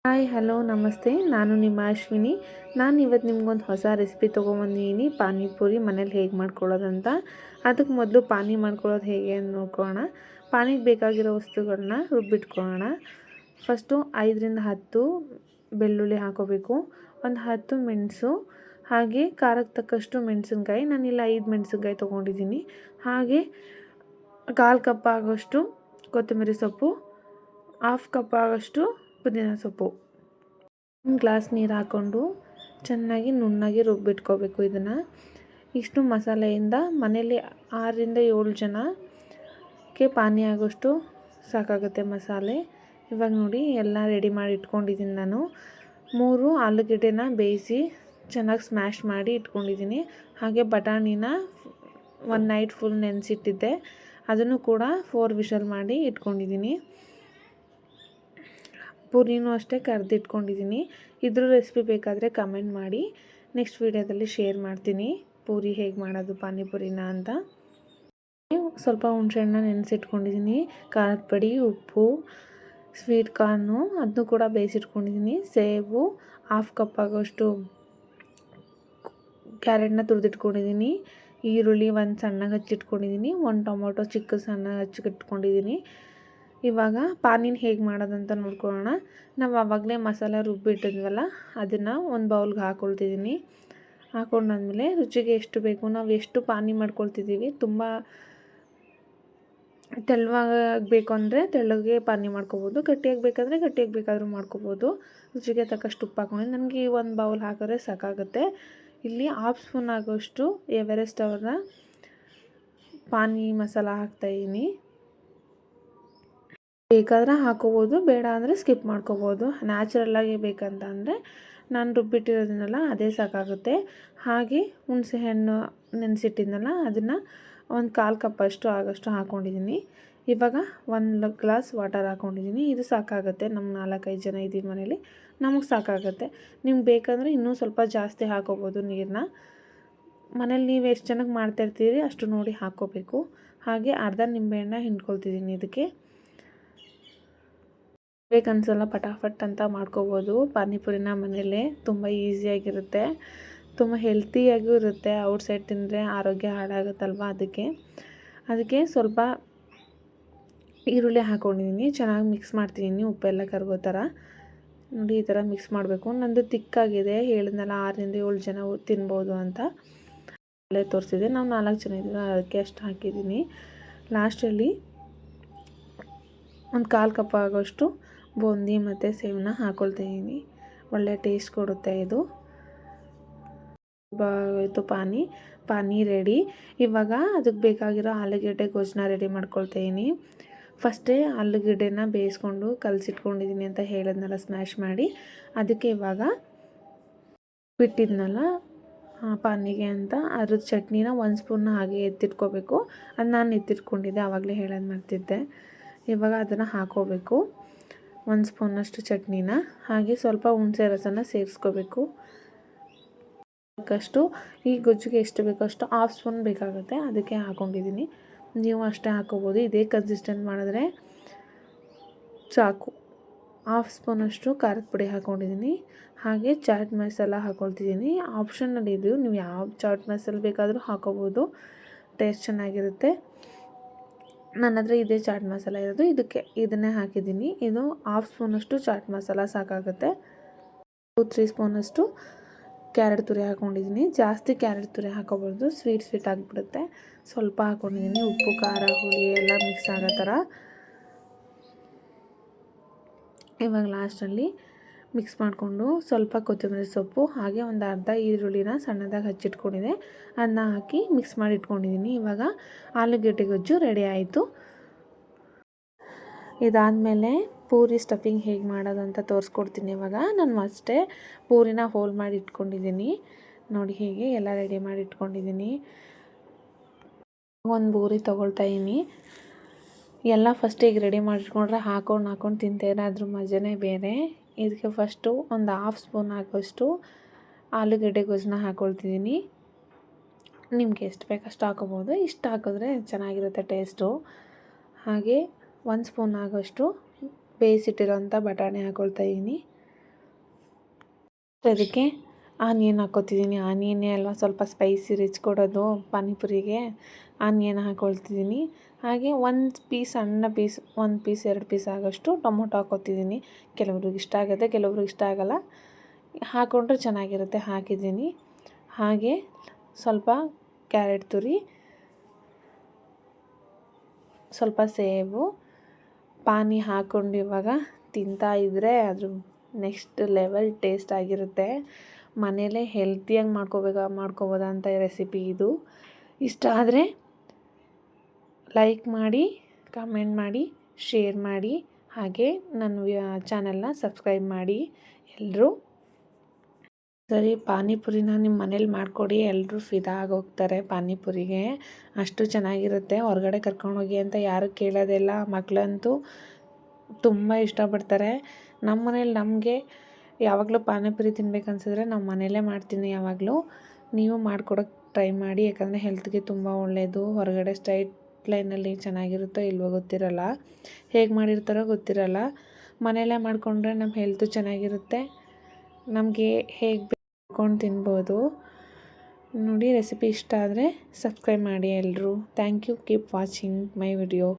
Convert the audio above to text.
Hi hello ನಮಸ್ತೆ. ನಾನು ನಿಮ್ಮ ಅಶ್ವಿನಿ. ನಾನು ಇವತ್ತು ನಿಮ್ಗೊಂದು ಹೊಸ ರೆಸಿಪಿ ತೊಗೊಂಬಂದಿದ್ದೀನಿ, ಪಾನಿಪುರಿ ಮನೇಲಿ ಹೇಗೆ ಮಾಡ್ಕೊಳ್ಳೋದಂತ. ಅದಕ್ಕೆ ಮೊದಲು ಪಾನಿ ಮಾಡ್ಕೊಳ್ಳೋದು ಹೇಗೆ ಅಂತ ನೋಡ್ಕೊಳ್ಳೋಣ. ಪಾನಿಗೆ ಬೇಕಾಗಿರೋ ವಸ್ತುಗಳನ್ನ ರುಬ್ಬಿಟ್ಕೊಳ್ಳೋಣ. ಫಸ್ಟು 5ರಿಂದ 10 ಬೆಳ್ಳುಳ್ಳಿ ಹಾಕೋಬೇಕು, ಒಂದು 10 ಮೆಣಸು, ಹಾಗೆ ಖಾರಕ್ಕೆ ತಕ್ಕಷ್ಟು ಮೆಣಸಿನ್ಕಾಯಿ. ನಾನಿಲ್ಲ 5 ಮೆಣಸಿನ್ಕಾಯಿ ತೊಗೊಂಡಿದ್ದೀನಿ. ಹಾಗೆ 1/4 ಕಪ್ ಆಗೋಷ್ಟು ಕೊತ್ತಂಬರಿ ಸೊಪ್ಪು, 1/2 ಕಪ್ ಆಗೋಷ್ಟು ಪುದೀನ ಸೊಪ್ಪು. ಒಂದು ಗ್ಲಾಸ್ ನೀರು ಹಾಕ್ಕೊಂಡು ಚೆನ್ನಾಗಿ ನುಣ್ಣಗೆ ರುಬ್ಬಿಟ್ಕೋಬೇಕು. ಇಷ್ಟು ಮಸಾಲೆಯಿಂದ ಮನೇಲಿ 6ರಿಂದ 7 ಜನಕ್ಕೆ ಪಾನಿ ಆಗೋಷ್ಟು ಸಾಕಾಗುತ್ತೆ ಮಸಾಲೆ. ಇವಾಗ ನೋಡಿ ಎಲ್ಲ ರೆಡಿ ಮಾಡಿ ಇಟ್ಕೊಂಡಿದ್ದೀನಿ. ನಾನು 3 ಆಲೂಗೆಡ್ಡೆನ ಬೇಯಿಸಿ ಚೆನ್ನಾಗಿ ಸ್ಮ್ಯಾಶ್ ಮಾಡಿ ಇಟ್ಕೊಂಡಿದ್ದೀನಿ. ಹಾಗೆ ಬಟಾಣಿನ ಒಂದು ನೈಟ್ ಫುಲ್ ನೆನೆಸಿಟ್ಟಿದ್ದೆ, ಅದನ್ನು ಕೂಡ 4 ವಿಷಲ್ ಮಾಡಿ ಇಟ್ಕೊಂಡಿದ್ದೀನಿ. ಪೂರಿನೂ ಅಷ್ಟೇ ಕರೆದಿಟ್ಕೊಂಡಿದ್ದೀನಿ. ಇದ್ರ ರೆಸಿಪಿ ಬೇಕಾದರೆ ಕಮೆಂಟ್ ಮಾಡಿ, ನೆಕ್ಸ್ಟ್ ವೀಡಿಯೋದಲ್ಲಿ ಶೇರ್ ಮಾಡ್ತೀನಿ ಪೂರಿ ಹೇಗೆ ಮಾಡೋದು ಪಾನಿಪುರಿನ ಅಂತ. ಸ್ವಲ್ಪ ಹುಣಸೆಹಣ್ಣು ನೆನೆಸಿಟ್ಕೊಂಡಿದ್ದೀನಿ, ಖಾರದ ಪುಡಿ, ಉಪ್ಪು, ಸ್ವೀಟ್ ಕಾರ್ನು ಅದನ್ನು ಕೂಡ ಬೇಯಿಸಿಟ್ಕೊಂಡಿದ್ದೀನಿ, ಸೇಬು, 1/2 ಕಪ್ ಆಗೋಷ್ಟು ಕ್ಯಾರೆಟ್ನ ತುರಿದಿಟ್ಕೊಂಡಿದ್ದೀನಿ, ಈರುಳ್ಳಿ ಒಂದು ಸಣ್ಣಗೆ ಹಚ್ಚಿಟ್ಕೊಂಡಿದ್ದೀನಿ, 1 ಟೊಮೊಟೊ ಚಿಕ್ಕ ಸಣ್ಣಗೆ ಹಚ್ಚಿಟ್ಕೊಂಡಿದ್ದೀನಿ. ಇವಾಗ ಪಾನಿನ ಹೇಗೆ ಮಾಡೋದಂತ ನೋಡ್ಕೊಳ್ಳೋಣ. ನಾವು ಆವಾಗಲೇ ಮಸಾಲೆ ರುಬ್ಬಿಟ್ಟಿದ್ವಲ್ಲ, ಅದನ್ನು ಒಂದು ಬೌಲ್ಗೆ ಹಾಕ್ಕೊಳ್ತಿದ್ದೀನಿ. ಹಾಕ್ಕೊಂಡಾದ್ಮೇಲೆ ರುಚಿಗೆ ಎಷ್ಟು ಬೇಕು, ನಾವು ಎಷ್ಟು ಪಾನಿ ಮಾಡ್ಕೊಳ್ತಿದ್ದೀವಿ, ತುಂಬ ತೆಳ್ಳವಾಗಬೇಕು ಅಂದರೆ ತೆಳ್ಳಗೆ ಪಾನಿ ಮಾಡ್ಕೊಬೋದು, ಗಟ್ಟಿಯಾಗಿ ಬೇಕಂದರೆ ಗಟ್ಟಿಯಾಗಿ ಬೇಕಾದರೂ ಮಾಡ್ಕೊಬೋದು. ರುಚಿಗೆ ತಕ್ಕಷ್ಟು ಉಪ್ಪು ಹಾಕ್ಕೊಂಡು ನನಗೆ ಒಂದು ಬೌಲ್ ಹಾಕಿದ್ರೆ ಸಾಕಾಗುತ್ತೆ. ಇಲ್ಲಿ 1/2 ಸ್ಪೂನ್ ಆಗೋಷ್ಟು ಎವರೆಸ್ಟ್ ಅವರ ಪಾನಿ ಮಸಾಲ ಹಾಕ್ತಾಯಿದ್ದೀನಿ. ಬೇಕಾದರೆ ಹಾಕೋಬೋದು, ಬೇಡ ಅಂದರೆ ಸ್ಕಿಪ್ ಮಾಡ್ಕೋಬೋದು. ನ್ಯಾಚುರಲ್ಲಾಗಿ ಬೇಕಂತ ಅಂದರೆ ನಾನು ರುಬ್ಬಿಟ್ಟಿರೋದನ್ನೆಲ್ಲ ಅದೇ ಸಾಕಾಗುತ್ತೆ. ಹಾಗೆ ಹುಣಸೆಹಣ್ಣು ನೆನೆಸಿಟ್ಟಿದ್ನಲ್ಲ, ಅದನ್ನು ಒಂದು 1/4 ಕಪ್ ಆಗೋಷ್ಟು ಹಾಕ್ಕೊಂಡಿದ್ದೀನಿ. ಇವಾಗ 1 ಗ್ಲಾಸ್ ವಾಟರ್ ಹಾಕ್ಕೊಂಡಿದ್ದೀನಿ. ಇದು ಸಾಕಾಗುತ್ತೆ. ನಮ್ಮ 4-5 ಜನ ಇದ್ದೀವಿ ಮನೇಲಿ, ನಮಗೆ ಸಾಕಾಗುತ್ತೆ. ನಿಮ್ಗೆ ಬೇಕಂದರೆ ಇನ್ನೂ ಸ್ವಲ್ಪ ಜಾಸ್ತಿ ಹಾಕೋಬೋದು ನೀರನ್ನ. ಮನೇಲಿ ನೀವು ಎಷ್ಟು ಜನಕ್ಕೆ ಮಾಡ್ತಾಯಿರ್ತೀರಿ ಅಷ್ಟು ನೋಡಿ ಹಾಕ್ಕೋಬೇಕು. ಹಾಗೆ ಅರ್ಧ ನಿಂಬೆಹಣ್ಣ ಹಿಂಡ್ಕೊಳ್ತಿದ್ದೀನಿ. ಇದಕ್ಕೆ ಬೇಕನ್ಸಲ್ಲ, ಪಟಾಫಟ್ ಅಂತ ಮಾಡ್ಕೋಬೋದು ಪಾನಿಪುರಿನ ಮನೇಲೆ. ತುಂಬ ಈಸಿಯಾಗಿರುತ್ತೆ, ತುಂಬ ಹೆಲ್ತಿಯಾಗೂ ಇರುತ್ತೆ. ಔಟ್ಸೈಡ್ ತಿಂದರೆ ಆರೋಗ್ಯ ಹಾಳಾಗುತ್ತಲ್ವ, ಅದಕ್ಕೆ ಸ್ವಲ್ಪ ಈರುಳ್ಳಿ ಹಾಕ್ಕೊಂಡಿದ್ದೀನಿ. ಚೆನ್ನಾಗಿ ಮಿಕ್ಸ್ ಮಾಡ್ತಿದ್ದೀನಿ, ಉಪ್ಪೆಲ್ಲ ಕರಗೋ ಥರ. ನೋಡಿ ಈ ಥರ ಮಿಕ್ಸ್ ಮಾಡಬೇಕು. ನಂದು ತಿಕ್ಕಾಗಿದೆ, ಹೇಳಿದ್ನಲ್ಲ 6ರಿಂದ 7 ಜನ ತಿನ್ಬೋದು ಅಂತ. ಅಲ್ಲೇ ತೋರಿಸಿದೆ, ನಾವು 4 ಜನ ಇದ್ದೀವಿ, ಅದಕ್ಕೆ ಅಷ್ಟು ಹಾಕಿದ್ದೀನಿ. ಲಾಸ್ಟಲ್ಲಿ ಒಂದು 1/4 ಕಪ್ ಆಗೋಷ್ಟು ಬೂಂದಿ ಮತ್ತು ಸೇವನ್ನ ಹಾಕ್ಕೊಳ್ತಾಯಿದ್ದೀನಿ. ಒಳ್ಳೆ ಟೇಸ್ಟ್ ಕೊಡುತ್ತೆ ಇದು. ಪಾನಿ ರೆಡಿ. ಇವಾಗ ಅದಕ್ಕೆ ಬೇಕಾಗಿರೋ ಆಲೂಗೆಡ್ಡೆ ಗೊಜ್ಜನ್ನ ರೆಡಿ ಮಾಡ್ಕೊಳ್ತಾಯಿದ್ದೀನಿ. ಫಸ್ಟೇ ಆಲೂಗೆಡ್ಡೆನ ಬೇಯಿಸ್ಕೊಂಡು ಕಲಸಿಟ್ಕೊಂಡಿದ್ದೀನಿ ಅಂತ ಹೇಳಿದ್ನಲ್ಲ, ಸ್ಮ್ಯಾಶ್ ಮಾಡಿ. ಅದಕ್ಕೆ ಇವಾಗ ಬಿಟ್ಟಿದ್ನಲ್ಲ ಪಾನಿಗೆ ಅಂತ, ಅದ್ರ ಚಟ್ನಿನ 1 ಸ್ಪೂನ್ ಹಾಗೆ ಎತ್ತಿಟ್ಕೋಬೇಕು. ಅದು ನಾನು ಎತ್ತಿಟ್ಕೊಂಡಿದ್ದೆ, ಆವಾಗಲೇ ಹೇಳೋದು ಮಾಡ್ತಿದ್ದೆ. ಇವಾಗ ಅದನ್ನು ಹಾಕೋಬೇಕು, 1 ಸ್ಪೂನಷ್ಟು ಚಟ್ನಿನ. ಹಾಗೆ ಸ್ವಲ್ಪ ಹುಣಸೆ ರಸನ ಸೇರಿಸ್ಕೋಬೇಕು. ಅಷ್ಟು ಈ ಗೊಜ್ಜಿಗೆ ಎಷ್ಟು ಬೇಕೋ ಅಷ್ಟು 1/2 ಸ್ಪೂನ್ ಬೇಕಾಗುತ್ತೆ, ಅದಕ್ಕೆ ಹಾಕ್ಕೊಂಡಿದ್ದೀನಿ. ನೀವು ಅಷ್ಟೇ ಹಾಕೋಬೋದು. ಇದೇ ಕನ್ಸಿಸ್ಟೆಂಟ್ ಮಾಡಿದ್ರೆ ಸಾಕು. 1/2 ಸ್ಪೂನಷ್ಟು ಖಾರದ ಪುಡಿ ಹಾಕ್ಕೊಂಡಿದ್ದೀನಿ. ಹಾಗೆ ಚಾಟ್ ಮಸಾಲ ಹಾಕ್ಕೊಳ್ತಿದ್ದೀನಿ. ಆಪ್ಷನಲ್ಲಿ ಇದು, ನೀವು ಯಾವ ಚಾಟ್ ಮಸಾಲ ಬೇಕಾದರೂ ಹಾಕೋಬೋದು, ಟೇಸ್ಟ್ ಚೆನ್ನಾಗಿರುತ್ತೆ. ನನ್ನ ಹತ್ರ ಇದೇ ಚಾಟ್ ಮಸಾಲ ಇರೋದು, ಇದನ್ನೇ ಹಾಕಿದ್ದೀನಿ. ಇದು 1/2 ಸ್ಪೂನಷ್ಟು ಚಾಟ್ ಮಸಾಲ ಸಾಕಾಗುತ್ತೆ. 2-3 ಸ್ಪೂನಷ್ಟು ಕ್ಯಾರೆಟ್ ತುರಿ ಹಾಕ್ಕೊಂಡಿದ್ದೀನಿ. ಜಾಸ್ತಿ ಕ್ಯಾರೆಟ್ ತುರಿ ಹಾಕೋಬಾರ್ದು, ಸ್ವೀಟ್ ಆಗಿಬಿಡುತ್ತೆ. ಸ್ವಲ್ಪ ಹಾಕ್ಕೊಂಡಿದ್ದೀನಿ. ಉಪ್ಪು, ಖಾರ, ಹುಳಿ ಎಲ್ಲ ಮಿಕ್ಸ್ ಆಗೋ ಥರ. ಇವಾಗ ಲಾಸ್ಟಲ್ಲಿ ಮಿಕ್ಸ್ ಮಾಡಿಕೊಂಡು ಸ್ವಲ್ಪ ಕೊತ್ತಂಬರಿ ಸೊಪ್ಪು, ಹಾಗೆ ಒಂದು ಅರ್ಧ ಈರುಳ್ಳಿನ ಸಣ್ಣದಾಗಿ ಹಚ್ಚಿಟ್ಕೊಂಡಿದ್ದೆ, ಅದನ್ನ ಹಾಕಿ ಮಿಕ್ಸ್ ಮಾಡಿ ಇಟ್ಕೊಂಡಿದ್ದೀನಿ. ಇವಾಗ ಆಲೂಗೆಡ್ಡೆ ಗೊಜ್ಜು ರೆಡಿ ಆಯಿತು. ಇದಾದಮೇಲೆ ಪೂರಿ ಸ್ಟಫಿಂಗ್ ಹೇಗೆ ಮಾಡೋದು ಅಂತ ತೋರಿಸ್ಕೊಡ್ತೀನಿ. ಇವಾಗ ನಾನು ಅಷ್ಟೇ ಪೂರಿನ ಹೋಲ್ ಮಾಡಿ ಇಟ್ಕೊಂಡಿದ್ದೀನಿ. ನೋಡಿ, ಹೀಗೆ ಎಲ್ಲ ರೆಡಿ ಮಾಡಿ ಇಟ್ಕೊಂಡಿದ್ದೀನಿ. ಒಂದು ಪೂರಿ ತೊಗೊಳ್ತಾಯಿದ್ದೀನಿ. ಎಲ್ಲ ಫಸ್ಟಿಗೆ ರೆಡಿ ಮಾಡಿಟ್ಕೊಂಡ್ರೆ ಹಾಕ್ಕೊಂಡು ತಿಂತೇನೆ, ಅದ್ರ ಮಜನೇ ಬೇರೆ. ಇದಕ್ಕೆ ಫಸ್ಟು ಒಂದು 1/2 ಸ್ಪೂನ್ ಆಗೋಷ್ಟು ಆಲೂಗೆಡ್ಡೆ ಗೊಜ್ಜನ್ನ ಹಾಕ್ಕೊಳ್ತಿದ್ದೀನಿ. ನಿಮ್ಗೆ ಎಷ್ಟು ಬೇಕಷ್ಟು ಹಾಕೋಬೋದು, ಇಷ್ಟು ಹಾಕಿದ್ರೆ ಚೆನ್ನಾಗಿರುತ್ತೆ ಟೇಸ್ಟು. ಹಾಗೆ 1 ಸ್ಪೂನ್ ಆಗೋಷ್ಟು ಬೇಯಿಸಿಟ್ಟಿರೋಂಥ ಬಟಾಣಿ ಹಾಕ್ಕೊಳ್ತಾಯಿದ್ದೀನಿ. ಅದಕ್ಕೆ ಆನಿಯನ್ ಹಾಕ್ಕೊತಿದ್ದೀನಿ. ಆನಿಯನ್ನೇ ಅಲ್ವಾ ಸ್ವಲ್ಪ ಸ್ಪೈಸಿ ರಿಚ್ ಕೊಡೋದು ಪಾನಿಪುರಿಗೆ. ಆನಿಯನ್ ಹಾಕ್ಕೊಳ್ತಿದ್ದೀನಿ. ಹಾಗೆ ಒಂದು ಪೀಸ್ ಸಣ್ಣ ಪೀಸ್ 1 ಪೀಸ್ 2 ಪೀಸ್ ಆಗೋಷ್ಟು ಟೊಮೊಟೊ ಹಾಕ್ಕೊತಿದ್ದೀನಿ. ಕೆಲವ್ರಿಗೆ ಇಷ್ಟ ಆಗುತ್ತೆ, ಕೆಲವ್ರಿಗೆ ಇಷ್ಟ ಆಗೋಲ್ಲ. ಹಾಕ್ಕೊಂಡ್ರೆ ಚೆನ್ನಾಗಿರುತ್ತೆ, ಹಾಕಿದ್ದೀನಿ. ಹಾಗೆ ಸ್ವಲ್ಪ ಕ್ಯಾರೆಟ್ ತುರಿ, ಸ್ವಲ್ಪ ಸೇಬು, ಪಾನಿ ಹಾಕ್ಕೊಂಡು ಇವಾಗ ತಿಂತಾ ಇದ್ದರೆ ಅದು ನೆಕ್ಸ್ಟ್ ಲೆವೆಲ್ ಟೇಸ್ಟ್ ಆಗಿರುತ್ತೆ. ಮನೆಯಲ್ಲೇ ಹೆಲ್ತಿಯಾಗಿ ಮಾಡ್ಕೋಬೋದಂಥ ರೆಸಿಪಿ ಇದು. ಇಷ್ಟ ಆದರೆ ಲೈಕ್ ಮಾಡಿ, ಕಮೆಂಟ್ ಮಾಡಿ, ಶೇರ್ ಮಾಡಿ, ಹಾಗೆ ನನ್ನ ಚಾನಲ್ನ ಸಬ್ಸ್ಕ್ರೈಬ್ ಮಾಡಿ ಎಲ್ಲರೂ. ಸರಿ, ಪಾನಿಪುರಿನ ನಿಮ್ಮ ಮನೇಲಿ ಮಾಡಿಕೊಡಿ, ಎಲ್ಲರೂ ಫಿದಾ ಆಗೋಗ್ತಾರೆ ಪಾನಿಪುರಿಗೆ. ಅಷ್ಟು ಚೆನ್ನಾಗಿರುತ್ತೆ. ಹೊರಗಡೆ ಕರ್ಕೊಂಡೋಗಿ ಅಂತ ಯಾರು ಕೇಳೋದಿಲ್ಲ. ಮಕ್ಕಳಂತೂ ತುಂಬ ಇಷ್ಟಪಡ್ತಾರೆ. ನಮ್ಮ ಮನೇಲಿ ನಮಗೆ ಯಾವಾಗಲೂ ಪಾನಿಪುರಿ ತಿನ್ಬೇಕನ್ಸಿದ್ರೆ ನಾವು ಮನೆಯಲ್ಲೇ ಮಾಡ್ತೀನಿ ಯಾವಾಗಲೂ. ನೀವು ಮಾಡ್ಕೊಡೋಕ್ಕೆ ಟ್ರೈ ಮಾಡಿ, ಯಾಕಂದರೆ ಹೆಲ್ತ್ಗೆ ತುಂಬ ಒಳ್ಳೆಯದು. ಹೊರಗಡೆ ಸ್ಟ್ರೈಟ್ ಲೈನಲ್ಲಿ ಚೆನ್ನಾಗಿರುತ್ತೋ ಇಲ್ವೋ ಗೊತ್ತಿರಲ್ಲ, ಹೇಗೆ ಮಾಡಿರ್ತಾರೋ ಗೊತ್ತಿರಲ್ಲ. ಮನೆಯಲ್ಲೇ ಮಾಡಿಕೊಂಡ್ರೆ ನಮ್ಮ ಹೆಲ್ತು ಚೆನ್ನಾಗಿರುತ್ತೆ. ನಮಗೆ ಹೇಗೆ ಮಾಡ್ಕೊಂಡು ತಿನ್ಬೋದು. ನೋಡಿ, ರೆಸಿಪಿ ಇಷ್ಟ ಆದರೆ ಸಬ್ಸ್ಕ್ರೈಬ್ ಮಾಡಿ ಎಲ್ಲರೂ. Thank you. Keep watching my video.